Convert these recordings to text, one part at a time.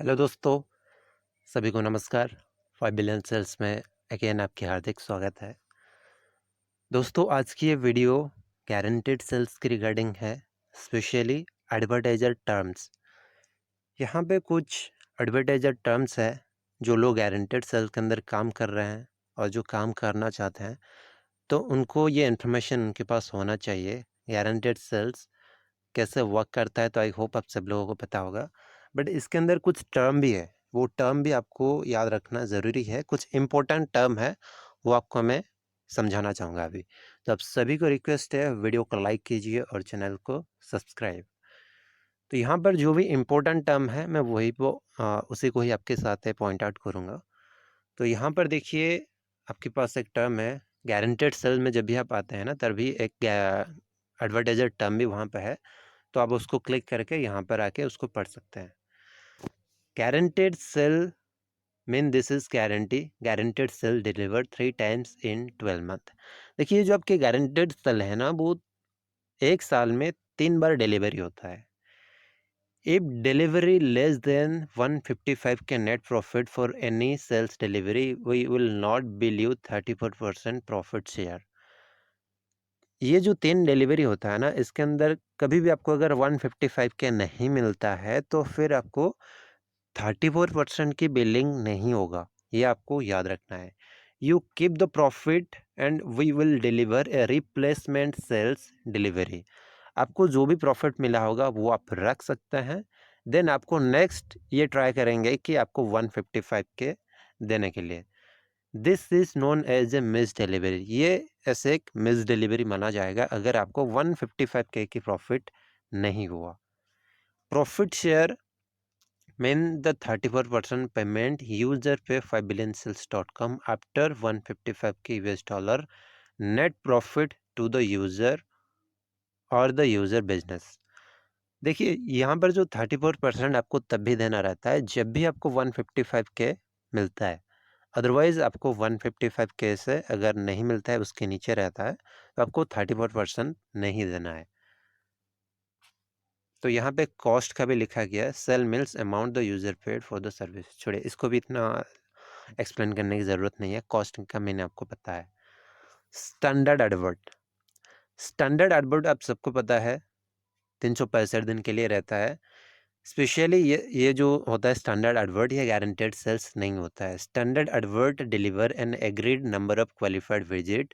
Hello दोस्तों, सभी को नमस्कार। 5 बिलियन सेल्स में अगेन आपकी हार्दिक स्वागत है। दोस्तों, आज की ये वीडियो गारंटेड सेल्स की रिगार्डिंग है, स्पेशली एडवर्टाइजर टर्म्स। यहाँ पे कुछ एडवर्टाइजर टर्म्स है जो लोग गारंटेड सेल्स के अंदर काम कर रहे हैं और जो काम करना चाहते हैं, तो उनको ये इन्फॉर्मेशन उनके पास होना चाहिए। गारंटेड सेल्स कैसे वर्क करता है, तो आई होप आप सब लोगों को पता होगा। बट इसके अंदर कुछ टर्म भी है, वो टर्म भी आपको याद रखना ज़रूरी है। कुछ इम्पोर्टेंट टर्म है, वो आपको मैं समझाना चाहूँगा अभी। तो आप सभी को रिक्वेस्ट है, वीडियो को लाइक कीजिए और चैनल को सब्सक्राइब। तो यहाँ पर जो भी इम्पोर्टेंट टर्म है, मैं वही उसी को ही आपके साथ पॉइंट आउट करूँगा। तो यहाँ पर देखिए, आपके पास एक टर्म है गारंटेड सेल में। जब भी आप आते हैं ना, तभी एक एडवर्टाइजर टर्म भी वहाँ पे है, तो आप उसको क्लिक करके यहाँ पर आके उसको पढ़ सकते हैं। Guaranteed sale mean this is guaranteed sale deliver 3 times in 12 month. देखिए, जो आपके गारंटेड सेल है ना, वो एक साल में 3 बार डिलीवरी होता है। इफ डिलीवरी लेस देन 155 के net profit for any sales delivery, we will not bill you 34% profit share. ये जो 3 डिलीवरी होता है ना, इसके अंदर कभी भी आपको अगर 155 के नहीं मिलता है, तो फिर आपको 34% की बिलिंग नहीं होगा। ये आपको याद रखना है। You keep the profit and we will deliver a replacement sales delivery. आपको जो भी प्रॉफिट मिला होगा वो आप रख सकते हैं। देन आपको नेक्स्ट ये ट्राई करेंगे कि आपको 155 के देने के लिए। This is known as a miss delivery. ये ऐसे एक मिस डिलीवरी माना जाएगा अगर आपको 155 के की प्रॉफिट नहीं हुआ। Profit share mean the 34% payment user pay 5billionSales.com after 155 के US dollar net profit to the user और द यूज़र बिजनेस। देखिए, यहाँ पर जो 34% आपको तब भी देना रहता है जब भी आपको 155 के मिलता है। अदरवाइज आपको 155 के से अगर नहीं मिलता है, उसके नीचे रहता है, तो आपको 34% नहीं देना है। तो यहाँ पे कॉस्ट का भी लिखा गया है, sale mills amount the user paid for the service. छोड़िए, इसको भी इतना एक्सप्लेन करने की ज़रूरत नहीं है, कॉस्ट का मैंने आपको पता है। स्टैंडर्ड एडवर्ट आप सबको पता है 365 दिन के लिए रहता है। स्पेशली ये जो होता है स्टैंडर्ड एडवर्ट, ये गारंटेड सेल्स नहीं होता है। Standard advert deliver an agreed number of qualified visit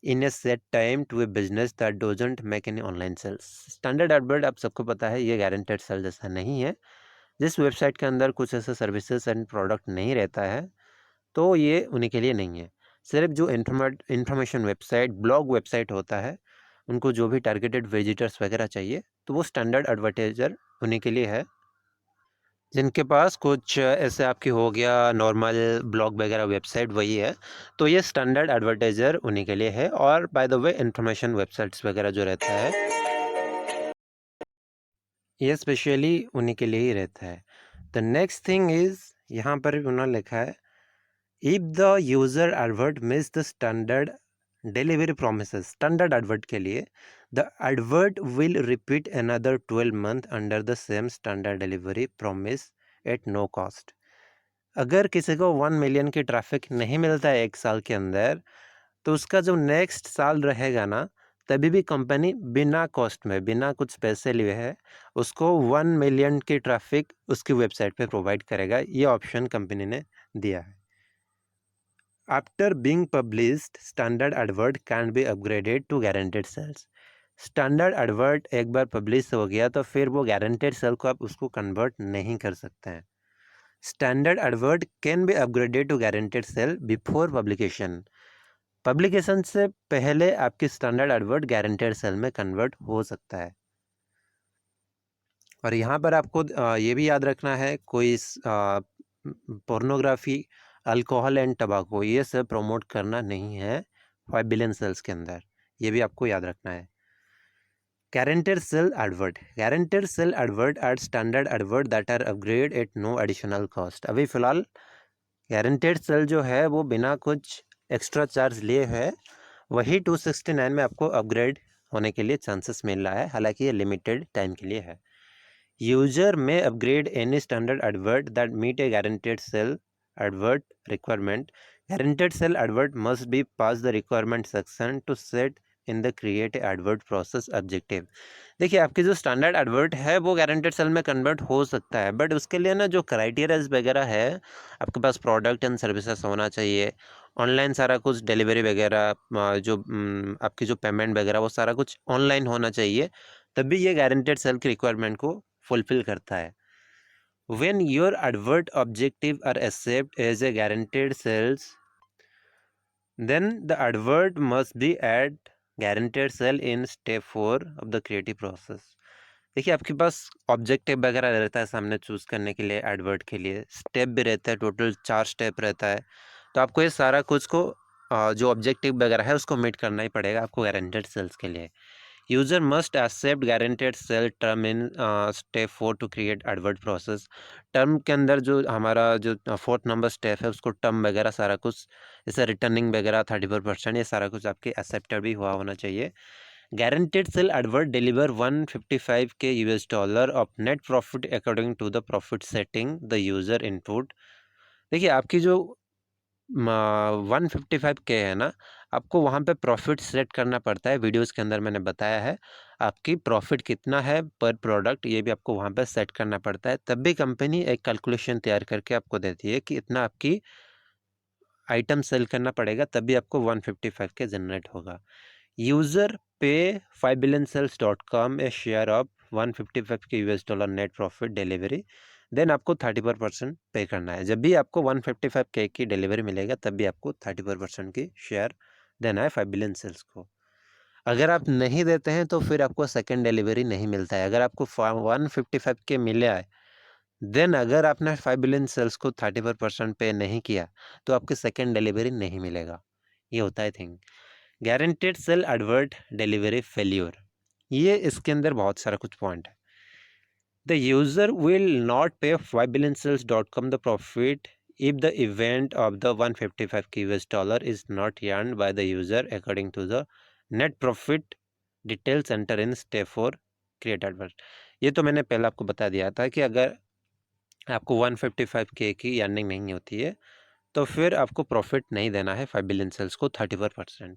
in a set time to a business that doesn't make any online sales. Standard advert आप सबको पता है, ये गारंटेड सेल जैसा नहीं है। जिस वेबसाइट के अंदर कुछ ऐसे सर्विसेज एंड प्रोडक्ट नहीं रहता है, तो ये उन्हीं के लिए नहीं है। सिर्फ जो इंफॉर्मेशन वेबसाइट, ब्लॉग वेबसाइट होता है, उनको जो भी टारगेटेड विजिटर्स वगैरह चाहिए, तो वो स्टैंडर्ड एडवर्टाइजर उन्हीं के लिए है। जिनके पास कुछ ऐसे आपकी हो गया नॉर्मल ब्लॉग वगैरह वेबसाइट, वही है, तो ये स्टैंडर्ड एडवर्टाइजर उन्हीं के लिए है। और by the way, information websites वगैरह जो रहता है, ये स्पेशली उन्हीं के लिए ही रहता है। द नेक्स्ट थिंग इज, यहाँ पर उन्होंने लिखा है, if the user advert miss the standard delivery promises. Standard advert के लिए the advert will repeat another 12 month under the same standard delivery promise at no cost. अगर किसी को 1 मिलियन की ट्रैफिक नहीं मिलता है एक साल के अंदर, तो उसका जो नेक्स्ट साल रहेगा ना, तभी भी कंपनी बिना कॉस्ट में, बिना कुछ पैसे लिए है, उसको 1 मिलियन की ट्रैफिक उसकी वेबसाइट पे प्रोवाइड करेगा। ये ऑप्शन कंपनी ने दिया है। After being published, standard advert can be upgraded to guaranteed sales. Standard advert एक बार पब्लिश हो गया तो फिर वो गारंटेड सेल को आप उसको कन्वर्ट नहीं कर सकते हैं। Standard advert can be upgraded to guaranteed sale before publication. Publication से पहले आपकी स्टैंडर्ड एडवर्ट गारंटेड सेल में कन्वर्ट हो सकता है। और यहाँ पर आपको ये भी याद रखना है, कोई पोर्नोग्राफी, अल्कोहल एंड टबाको, ये सब प्रमोट करना नहीं है 5 बिलियन सेल्स के अंदर। ये भी आपको याद रखना है। Guaranteed sale advert at standard advert that are upgrade at no additional cost. अभी फ़िलहाल गारंटेड सेल जो है वो बिना कुछ एक्स्ट्रा चार्ज लिए है, वही 269 में आपको अपग्रेड होने के लिए चांसेस मिल रहा है। हालांकि ये लिमिटेड टाइम के लिए है। User may upgrade any standard advert that meet a guaranteed cell advert requirement. Guaranteed cell advert must be past the requirement section to set in the create advert process objective. देखिए आपकी जो standard advert है वो guaranteed sale में convert हो सकता है, but उसके लिए ना जो क्राइटेरियाज वगैरह है, आपके पास प्रोडक्ट एंड सर्विसेज होना चाहिए, ऑनलाइन सारा कुछ डिलीवरी वगैरह, जो आपकी जो पेमेंट वगैरह वो सारा कुछ ऑनलाइन होना चाहिए, तभी ये गारंटेड सेल की रिक्वायरमेंट को फुलफिल करता है. When your advert objective are accepted as a guaranteed sales, then the advert must be at guaranteed sell in step 4 of the creative process. देखिए आपके पास ऑब्जेक्टिव वगैरह रहता है सामने चूज करने के लिए, एडवर्ट के लिए स्टेप भी रहता है, टोटल 4 स्टेप रहता है, तो आपको ये सारा कुछ को जो ऑब्जेक्टिव वगैरह है उसको मीट करना ही पड़ेगा आपको गारंटेड सेल्स के लिए. User must accept guaranteed sale term in step 4 to create advert process. Term के अंदर जो हमारा जो 4th नंबर स्टेप है उसको टर्म वगैरह सारा कुछ, जैसे रिटर्निंग वगैरह 34%, ये सारा कुछ आपके एक्सेप्टेड भी हुआ होना चाहिए. Guaranteed sell advert deliver 155K US dollar of net profit according to the profit setting the user input. देखिए आपकी जो 155K है ना, आपको वहाँ पे प्रॉफिट सेट करना पड़ता है. वीडियोस के अंदर मैंने बताया है आपकी प्रॉफिट कितना है पर प्रोडक्ट, ये भी आपको वहाँ पे सेट करना पड़ता है. तब भी कंपनी एक कैलकुलेशन तैयार करके आपको देती है कि इतना आपकी आइटम सेल करना पड़ेगा, तभी आपको 155K जनरेट होगा. User pay 5billioncells.com a share of 155K US dollar net profit delivery, then आपको 34% पे करना है. जब भी आपको 155K की डिलीवरी मिलेगा तब भी आपको 34% की शेयर देना है 5 बिलियन सेल्स को. अगर आप नहीं देते हैं तो फिर आपको सेकेंड डिलीवरी नहीं मिलता है. अगर आपको 155K मिला है, देन अगर आपने 5 बिलियन सेल्स को 34% पे नहीं किया तो आपके सेकेंड डिलीवरी नहीं मिलेगा. ये होता है thing. Guaranteed sale advert delivery failure, ये इसके अंदर बहुत सारा कुछ पॉइंट है. द यूजर विल नॉट पे 5billioncells.com the profit if the event of the 155K US dollar is not earned by the user according to the net profit details enter in step 4 create advert. ये तो मैंने पहले आपको बता दिया था कि अगर आपको 155K की अर्निंग नहीं होती है तो फिर आपको प्रॉफिट नहीं देना है 5 बिलियन सेल्स को 34%.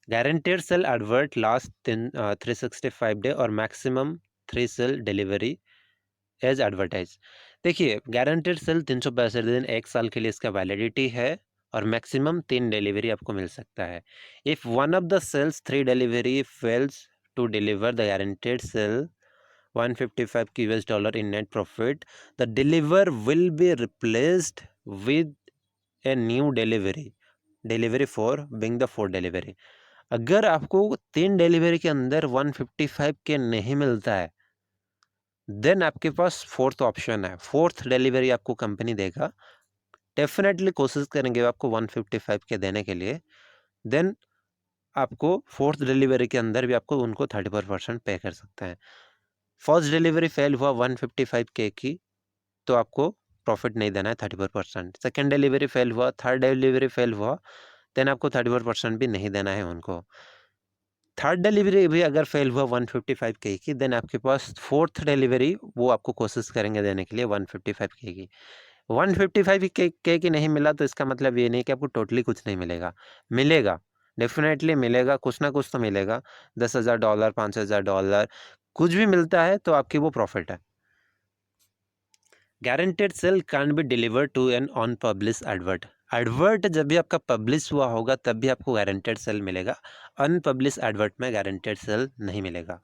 Guaranteed sell advert last 365 day और maximum 3 sale delivery as advertise. देखिए गारंटेड सेल 365 दिन, 1 साल के लिए इसका वैलिडिटी है और मैक्सिमम 3 डिलीवरी आपको मिल सकता है. If one of the sales 3 delivery fails to deliver the guaranteed sale 155 US dollar in net profit, the deliver will be replaced with a new delivery for being the 4 delivery. अगर आपको 3 delivery के अंदर 155K नहीं मिलता है, then आपके पास 4th option है. 4th delivery आपको कंपनी देगा, डेफिनेटली कोशिश करेंगे आपको 155K देने के लिए. देन आपको 4th डिलीवरी के अंदर भी आपको उनको 34% पे कर सकते हैं. फर्स्ट डिलीवरी फेल हुआ 155K की तो आपको प्रॉफिट नहीं देना है 34%. सेकेंड डिलीवरी फेल हुआ, थर्ड डिलीवरी फेल हुआ, देन आपको 34% भी नहीं देना है उनको. थर्ड डिलीवरी भी अगर फेल हुआ 155K की, देन आपके पास 4th डिलीवरी वो आपको कोशिश करेंगे देने के लिए 155K की. 155K की नहीं मिला तो इसका मतलब ये नहीं कि आपको टोटली कुछ नहीं मिलेगा. मिलेगा, डेफिनेटली मिलेगा, कुछ ना कुछ तो मिलेगा. $10,000, $5,000 कुछ भी मिलता है तो आपकी वो प्रॉफिट है. Guaranteed sale can be deliver to an unpublish advert. Advert जब भी आपका पब्लिश हुआ होगा तब भी आपको गारंटेड सेल मिलेगा. अनपब्लिश एडवर्ट में गारंटेड सेल नहीं मिलेगा.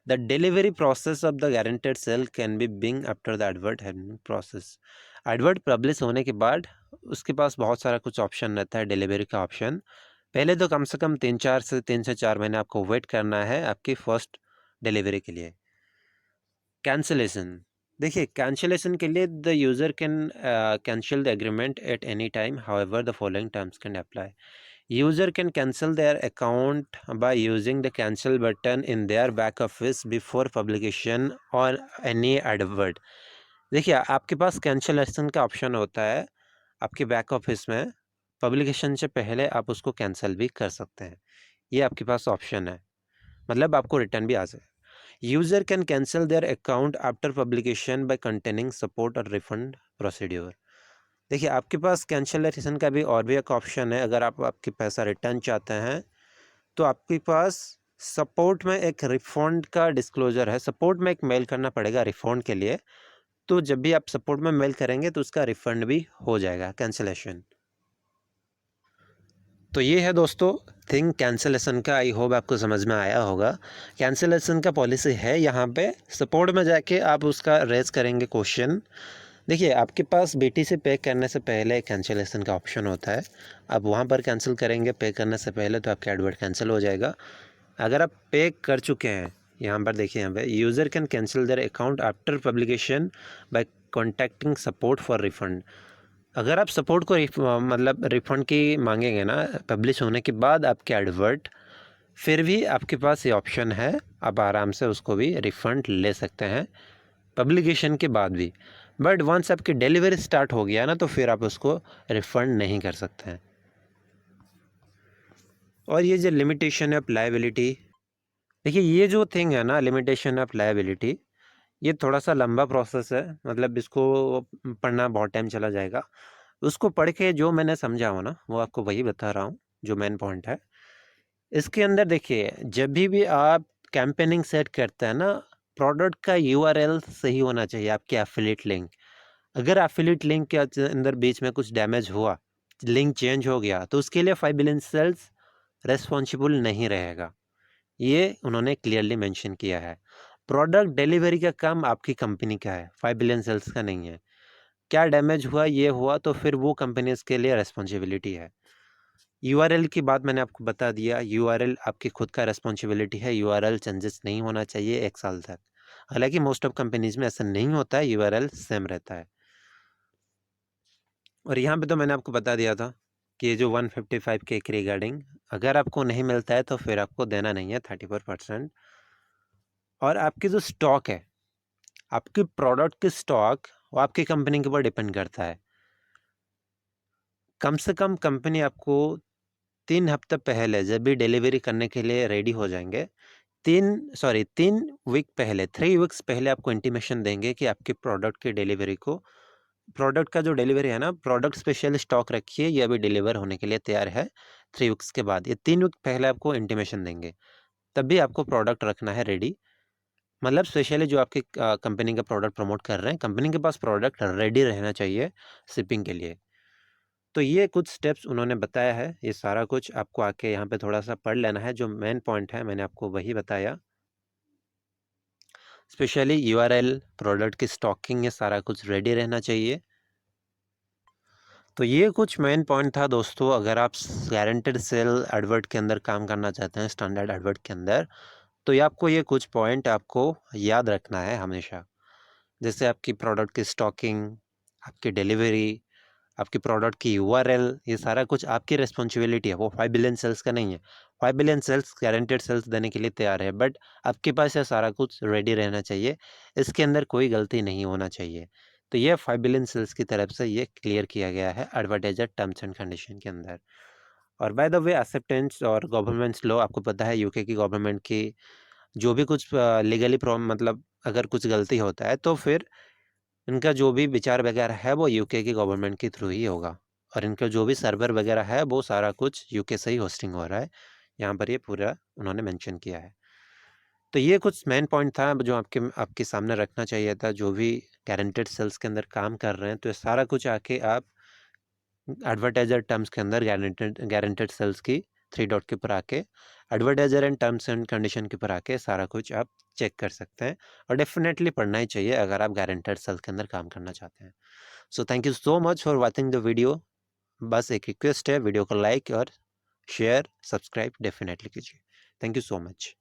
The delivery process of the guaranteed sale can be being after the advert have been process. Advert publish होने के बाद उसके पास बहुत सारा कुछ ऑप्शन रहता है डिलीवरी का ऑप्शन. पहले तो कम से कम 3 से 4 महीने आपको वेट करना है आपकी फर्स्ट डिलीवरी के लिए. कैंसिलेशन, देखिए कैंसिलेशन के लिए the user can cancel the agreement at any time, however the following terms can apply. User can cancel their account by using the cancel button in their back office before publication और any advert. देखिए आपके पास cancellation का option होता है आपके back office में, publication से पहले आप उसको कैंसिल भी कर सकते हैं. ये आपके पास ऑप्शन है, मतलब आपको रिटर्न भी आ जाए. User can cancel their account after publication by containing support और रिफंड प्रोसीड्योर। देखिए आपके पास कैंसिलेशन का भी और भी एक ऑप्शन है। अगर आप आपके पैसा रिटर्न चाहते हैं तो आपके पास सपोर्ट में एक रिफंड का डिस्क्लोजर है। सपोर्ट में एक मेल करना पड़ेगा रिफंड के लिए, तो जब भी आप सपोर्ट में मेल करेंगे तो उसका रिफंड भी हो जाएगा, कैंसिलेशन। तो ये है दोस्तों थिंग कैंसिलेशन का। आई होप आपको समझ में आया होगा। कैंसिलेशन का पॉलिसी है यहाँ पे। सपोर्ट में जाके आप उसका रेज करेंगे क्वेश्चन। देखिए आपके पास BT से पे करने से पहले कैंसिलेशन का ऑप्शन होता है। आप वहाँ पर कैंसिल करेंगे पे करने से पहले तो आपका एडवर्ट कैंसिल हो जाएगा। अगर आप पे कर चुके हैं, यहाँ पर देखिए, यहाँ पे user can cancel their account after publication by contacting support for refund. अगर आप सपोर्ट को मतलब रिफंड की मांगेंगे ना पब्लिश होने के बाद आपके एडवर्ट, फिर भी आपके पास ये ऑप्शन है, आप आराम से उसको भी रिफ़ंड ले सकते हैं पब्लिकेशन के बाद भी। बट वंस आपकी डिलीवरी स्टार्ट हो गया ना तो फिर आप उसको रिफ़ंड नहीं कर सकते हैं। और ये जो लिमिटेशन ऑफ लायबिलिटी, देखिए ये जो थिंग है ना, लिमिटेशन ऑफ लायबिलिटी, ये थोड़ा सा लंबा प्रोसेस है। मतलब इसको पढ़ना बहुत टाइम चला जाएगा। उसको पढ़ के जो मैंने समझा हो ना वो आपको वही बता रहा हूँ, जो मेन पॉइंट है इसके अंदर। देखिए जब भी आप कैंपेनिंग सेट करते हैं ना, प्रोडक्ट का URL सही होना चाहिए, आपके एफिलिएट लिंक। अगर एफिलिएट लिंक के अंदर बीच में कुछ डैमेज हुआ, लिंक चेंज हो गया, तो उसके लिए 5 बिलियन सेल्स रेस्पॉन्सिबल नहीं रहेगा। ये उन्होंने क्लियरली मेंशन किया है। प्रोडक्ट डिलीवरी का काम आपकी कंपनी का है, 5 बिलियन सेल्स का नहीं है। क्या डैमेज हुआ, ये हुआ, तो फिर वो कंपनीज के लिए रेस्पॉन्सिबिलिटी है। URL की बात मैंने आपको बता दिया। URL आपकी खुद का रेस्पॉन्सिबिलिटी है। URL चेंजेस नहीं होना चाहिए 1 साल तक। हालांकि मोस्ट ऑफ कंपनीज में ऐसा नहीं होता है, URL सेम रहता है। और यहाँ पे तो मैंने आपको बता दिया था कि ये जो 155K के रिगार्डिंग अगर आपको नहीं मिलता है तो फिर आपको देना नहीं है 34%। और आपकी जो स्टॉक है, आपकी प्रोडक्ट की स्टॉक, वो आपकी कंपनी के ऊपर डिपेंड करता है। कम से कम कंपनी आपको 3 हफ्ते पहले जब भी डिलीवरी करने के लिए रेडी हो जाएंगे, 3 वीक पहले, 3 वीक्स पहले आपको इंटीमेशन देंगे कि आपके प्रोडक्ट की डिलीवरी को, प्रोडक्ट का जो डिलीवरी है ना, प्रोडक्ट स्पेशल स्टॉक रखिए, ये अभी डिलीवर होने के लिए तैयार है। 3 वीक्स के बाद, ये 3 वीक पहले आपको इंटीमेशन देंगे, तब भी आपको प्रोडक्ट रखना है रेडी। मतलब स्पेशली जो आपकी कंपनी का प्रोडक्ट प्रमोट कर रहे हैं, कंपनी के पास प्रोडक्ट रेडी रहना चाहिए शिपिंग के लिए। तो ये कुछ स्टेप्स उन्होंने बताया है। ये सारा कुछ आपको आके यहाँ पे थोड़ा सा पढ़ लेना है। जो मेन पॉइंट है मैंने आपको वही बताया। स्पेशली URL, प्रोडक्ट की स्टॉकिंग, ये सारा कुछ रेडी रहना चाहिए। तो ये कुछ मेन पॉइंट था दोस्तों। अगर आप गारंटेड सेल एडवर्ट के अंदर काम करना चाहते हैं, स्टैंडर्ड एडवर्ट के अंदर, तो ये आपको ये कुछ पॉइंट आपको याद रखना है हमेशा। जैसे आपकी प्रोडक्ट की स्टॉकिंग, आपकी डिलीवरी, आपकी प्रोडक्ट की URL, ये सारा कुछ आपकी रिस्पॉन्सिबिलिटी है। वो 5 बिलियन सेल्स का नहीं है। 5 बिलियन सेल्स गारंटेड सेल्स देने के लिए तैयार है, बट आपके पास ये सारा कुछ रेडी रहना चाहिए। इसके अंदर कोई गलती नहीं होना चाहिए। तो ये 5 बिलियन सेल्स की तरफ से ये क्लियर किया गया है एडवर्टाइजर टर्म्स एंड कंडीशन के अंदर। और बाय द वे एक्सेप्टेंस और गवर्नमेंट्स लॉ, आपको पता है UK की गवर्नमेंट की जो भी कुछ लीगली मतलब अगर कुछ गलती होता है तो फिर इनका जो भी विचार वगैरह है वो UK की गवर्नमेंट के थ्रू ही होगा। और इनका जो भी सर्वर वगैरह है वो सारा कुछ UK से ही होस्टिंग हो रहा है। यहाँ पर ये पूरा उन्होंने मेंशन किया है। तो ये कुछ मेन पॉइंट था जो आपके सामने रखना चाहिए था। जो भी गारंटेड सेल्स के अंदर काम कर रहे हैं, तो ये सारा कुछ आके आप एडवर्टाइजर टर्म्स के अंदर गारंटेड सेल्स की 3 डॉट के ऊपर आके advertiser and terms and condition के ऊपर आके सारा कुछ आप चेक कर सकते हैं। और डेफिनेटली पढ़ना ही चाहिए अगर आप गारंटेड सेल्स के अंदर काम करना चाहते हैं। So thank you so much for watching the video. बस एक रिक्वेस्ट है, वीडियो को लाइक और शेयर, सब्सक्राइब डेफिनेटली कीजिए। Thank you so much.